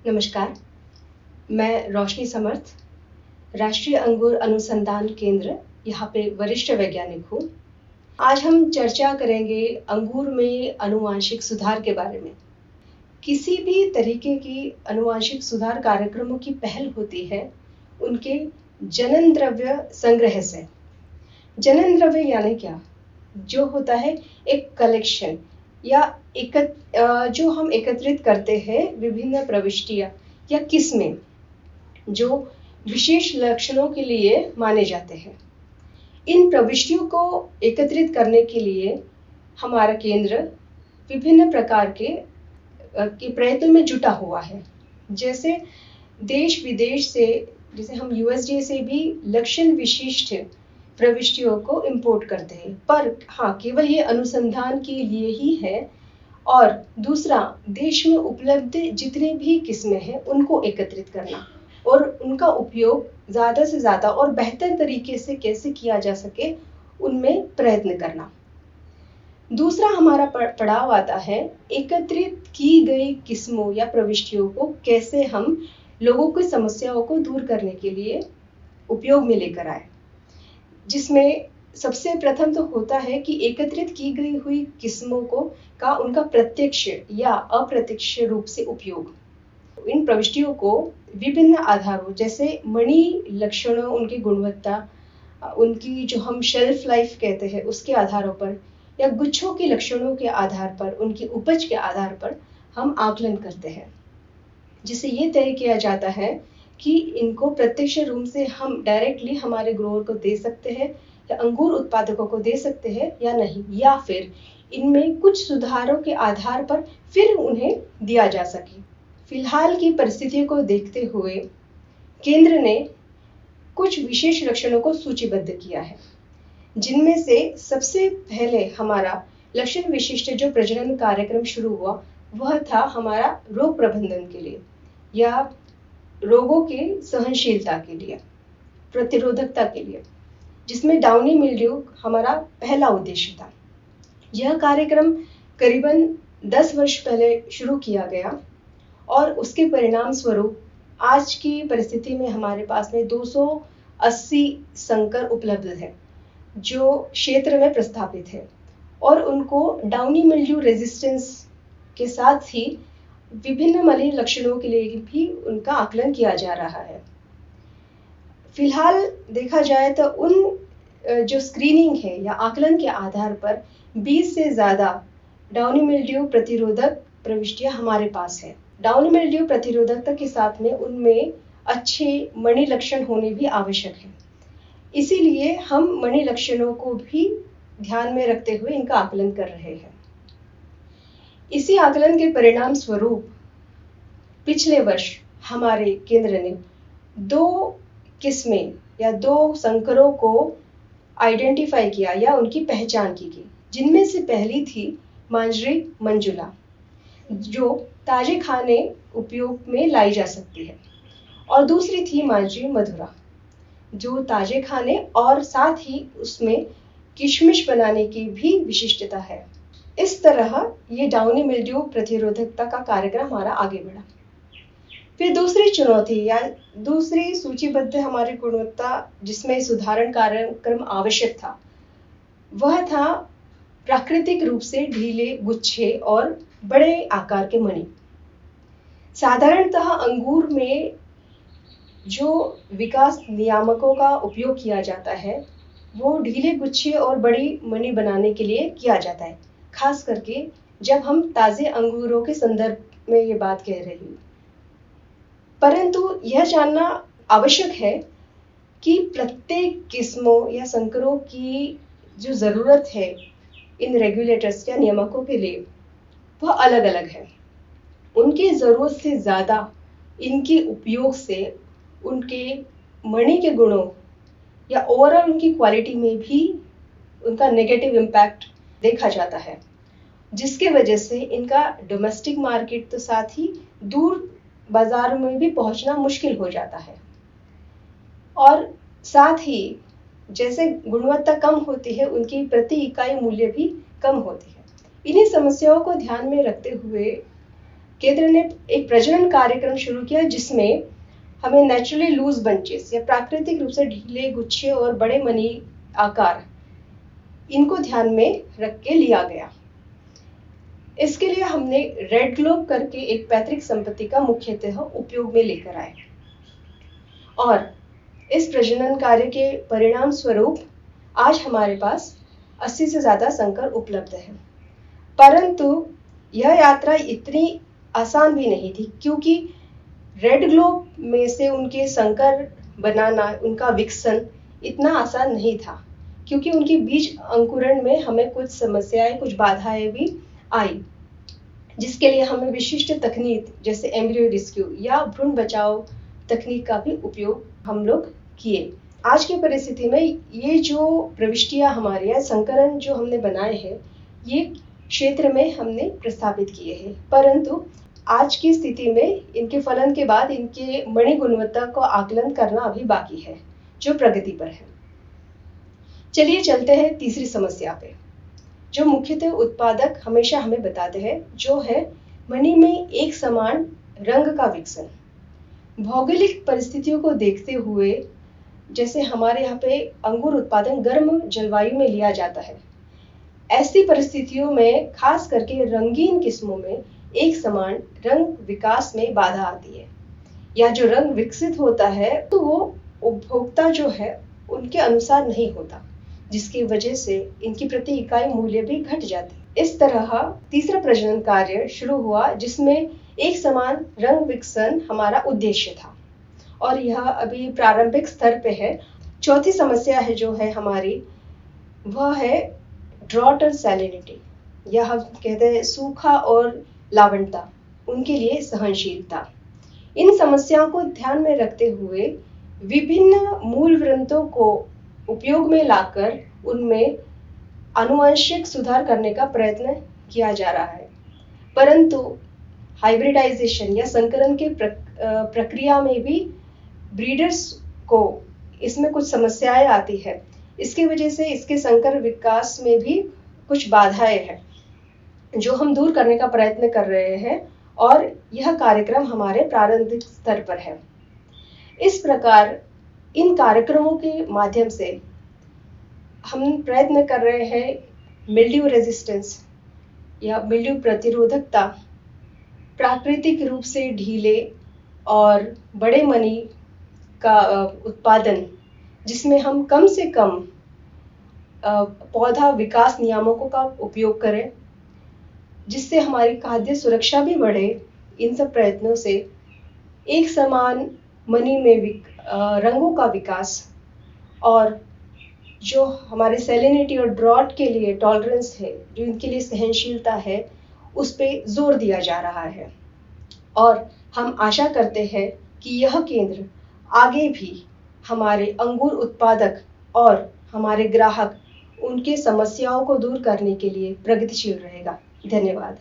नमस्कार, मैं रोशनी समर्थ, राष्ट्रीय अंगूर अनुसंधान केंद्र यहाँ पे वरिष्ठ वैज्ञानिक हूँ। आज हम चर्चा करेंगे अंगूर में आनुवांशिक सुधार के बारे में। किसी भी तरीके की आनुवांशिक सुधार कार्यक्रमों की पहल होती है उनके जनन द्रव्य संग्रह से। जनन द्रव्य यानी क्या? जो होता है एक कलेक्शन या जो हम एकत्रित करते हैं विभिन्न प्रविष्टियां या किस्में जो विशेष लक्षणों के लिए माने जाते हैं। इन प्रविष्टियों को एकत्रित करने के लिए हमारा केंद्र विभिन्न प्रकार के प्रयत्न में जुटा हुआ है। जैसे देश विदेश से, जैसे हम यूएसडीए से भी लक्षण विशिष्ट प्रविष्टियों को इंपोर्ट करते हैं, पर हाँ, केवल ये अनुसंधान के लिए ही है। और दूसरा, देश में उपलब्ध जितने भी किस्में हैं उनको एकत्रित करना और उनका उपयोग ज़्यादा से ज़्यादा और बेहतर तरीके से कैसे किया जा सके उनमें प्रयत्न करना। दूसरा हमारा पड़ाव आता है एकत्रित की गई किस्मों या प्रविष्टियों को कैसे हम लोगों की समस्याओं को दूर करने के लिए उपयोग में लेकर आए, जिसमें सबसे प्रथम तो होता है कि एकत्रित की गई हुई किस्मों का उनका प्रत्यक्ष या अप्रत्यक्ष रूप से उपयोग। इन प्रविष्टियों को विभिन्न आधारों जैसे मणि लक्षणों, उनकी गुणवत्ता, उनकी जो हम शेल्फ लाइफ कहते हैं उसके आधारों पर, या गुच्छों के लक्षणों के आधार पर, उनकी उपज के आधार पर हम आकलन करते हैं, जिससे ये तय किया जाता है कि इनको प्रत्यक्ष रूप से हम डायरेक्टली हमारे ग्रोअर को दे सकते हैं या अंगूर उत्पादकों को दे सकते हैं या नहीं, या फिर इनमें कुछ सुधारों के आधार पर फिर उन्हें दिया जा सके। फिलहाल की परिस्थितियों को देखते हुए केंद्र ने कुछ विशेष लक्षणों को सूचीबद्ध किया है, जिनमें से सबसे पहले हमारा लक्षण विशिष्ट जो प्रजनन कार्यक्रम शुरू हुआ वह था हमारा रोग प्रबंधन के लिए या रोगों के सहनशीलता के लिए, प्रतिरोधकता के लिए, जिसमें डाउनी मिल्ड्यू हमारा पहला उद्देश्य था। यह कार्यक्रम करीबन 10 वर्ष पहले शुरू किया गया और उसके परिणाम स्वरूप आज की परिस्थिति में हमारे पास में 280 संकर उपलब्ध है जो क्षेत्र में प्रस्थापित है, और उनको डाउनी मिल्ड्यू रेजिस्टेंस के साथ ही विभिन्न मणि लक्षणों के लिए भी उनका आकलन किया जा रहा है। फिलहाल देखा जाए तो उन जो स्क्रीनिंग है या आकलन के आधार पर 20 से ज़्यादा डाउनी मिल्ड्यू प्रतिरोधक प्रविष्टियां हमारे पास है। डाउनी मिल्ड्यू प्रतिरोधकता के साथ में उनमें अच्छे मणि लक्षण होने भी आवश्यक है। इसीलिए हम मणि लक्षणों को भी ध्यान में रखते हुए इनका आकलन कर रहे हैं। इसी आकलन के परिणाम स्वरूप पिछले वर्ष हमारे केंद्र ने 2 किस्में या 2 संकरों को आइडेंटिफाई किया या उनकी पहचान की गई, जिनमें से पहली थी मांजरी मंजुला जो ताजे खाने उपयोग में लाई जा सकती है, और दूसरी थी मांजरी मधुरा जो ताजे खाने और साथ ही उसमें किशमिश बनाने की भी विशिष्टता है। इस तरह ये डाउनी मिल्ड्यू प्रतिरोधकता का कार्यक्रम हमारा आगे बढ़ा। फिर दूसरी चुनौती या दूसरी सूचीबद्ध हमारी गुणवत्ता जिसमें सुधारण कार्यक्रम आवश्यक था वह था प्राकृतिक रूप से ढीले गुच्छे और बड़े आकार के मणि। साधारणतः अंगूर में जो विकास नियामकों का उपयोग किया जाता है वो ढीले गुच्छे और बड़ी मणि बनाने के लिए किया जाता है, खास करके जब हम ताजे अंगूरों के संदर्भ में ये बात कह रही हूँ। परंतु यह जानना आवश्यक है कि प्रत्येक किस्मों या संकरों की जो ज़रूरत है इन रेगुलेटर्स या नियामकों के लिए वह अलग अलग है। उनकी ज़रूरत से ज़्यादा इनके उपयोग से उनके मणि के गुणों या ओवरऑल उनकी क्वालिटी में भी उनका नेगेटिव इम्पैक्ट देखा जाता है, जिसके वजह से इनका डोमेस्टिक मार्केट तो साथ ही दूर बाजार में भी पहुंचना मुश्किल हो जाता है। और साथ ही जैसे गुणवत्ता कम होती है उनकी प्रति इकाई मूल्य भी कम होती है। इन्हीं समस्याओं को ध्यान में रखते हुए केंद्र ने एक प्रजनन कार्यक्रम शुरू किया जिसमें हमें नेचुरली लूज बंचेस या प्राकृतिक रूप से ढीले गुच्छे और बड़े मनी आकार इनको ध्यान में रख के लिया गया। इसके लिए हमने रेड ग्लोब करके एक पैतृक संपत्ति का मुख्यतः उपयोग में लेकर आए और इस प्रजनन कार्य के परिणाम स्वरूप आज हमारे पास 80 से ज्यादा संकर उपलब्ध है। परंतु यह यात्रा इतनी आसान भी नहीं थी क्योंकि रेड ग्लोब में से उनके संकर बनाना, उनका विकसन इतना आसान नहीं था क्योंकि उनके बीज अंकुरण में हमें कुछ समस्याएं, कुछ बाधाएं भी आई, जिसके लिए हमें विशिष्ट तकनीक जैसे एम्ब्रियो रेस्क्यू या भ्रूण बचाव तकनीक का भी उपयोग हम लोग किए। आज की परिस्थिति में ये जो प्रविष्टियां हमारे या संकरण जो हमने बनाए हैं ये क्षेत्र में हमने प्रस्थापित किए हैं, परंतु आज की स्थिति में इनके फलन के बाद इनके मणि गुणवत्ता को आकलन करना अभी बाकी है जो प्रगति पर है। चलिए चलते हैं तीसरी समस्या पे, जो मुख्यतः उत्पादक हमेशा हमें बताते हैं, जो है मणि में एक समान रंग का विकसन। भौगोलिक परिस्थितियों को देखते हुए जैसे हमारे यहाँ पे अंगूर उत्पादन गर्म जलवायु में लिया जाता है, ऐसी परिस्थितियों में खास करके रंगीन किस्मों में एक समान रंग विकास में बाधा आती है या जो रंग विकसित होता है तो वो उपभोक्ता जो है उनके अनुसार नहीं होता, जिसकी वजह से इनकी प्रति इकाई मूल्य भी घट जाती है। इस तरह तीसरा प्रजनन कार्य शुरू हुआ जिसमें एक समान रंग विकसन हमारा उद्देश्य था और यह अभी प्रारंभिक स्तर पे है। चौथी समस्या है जो है हमारी, वह है ड्रॉट और सैलिनिटी, या हम कहते हैं सूखा और लवणता, उनके लिए सहनशीलता। इन समस्याओं को ध्यान में रखते हुए विभिन्न मूल वृंतों को उपयोग में लाकर उनमें आनुवंशिक सुधार करने का प्रयत्न किया जा रहा है, परंतु हाइब्रिडाइजेशन या संकरण के प्रक्रिया में भी ब्रीडर्स को इसमें कुछ समस्याएं आती है। इसकी वजह से इसके संकर विकास में भी कुछ बाधाएं हैं जो हम दूर करने का प्रयत्न कर रहे हैं और यह कार्यक्रम हमारे प्रारंभिक स्तर पर है। इस प्रकार इन कार्यक्रमों के माध्यम से हम प्रयत्न कर रहे हैं मिल्ड्यू रेजिस्टेंस या मिल्ड्यू प्रतिरोधकता, प्राकृतिक रूप से ढीले और बड़े मनी का उत्पादन, जिसमें हम कम से कम पौधा विकास नियामकों का उपयोग करें, जिससे हमारी खाद्य सुरक्षा भी बढ़े। इन सब प्रयत्नों से एक समान मनी में रंगों का विकास और जो हमारे सैलिनिटी और ड्रॉट के लिए टॉलरेंस है, जो इनके लिए सहनशीलता है, उस पे जोर दिया जा रहा है और हम आशा करते हैं कि यह केंद्र आगे भी हमारे अंगूर उत्पादक और हमारे ग्राहक उनके समस्याओं को दूर करने के लिए प्रगतिशील रहेगा। धन्यवाद।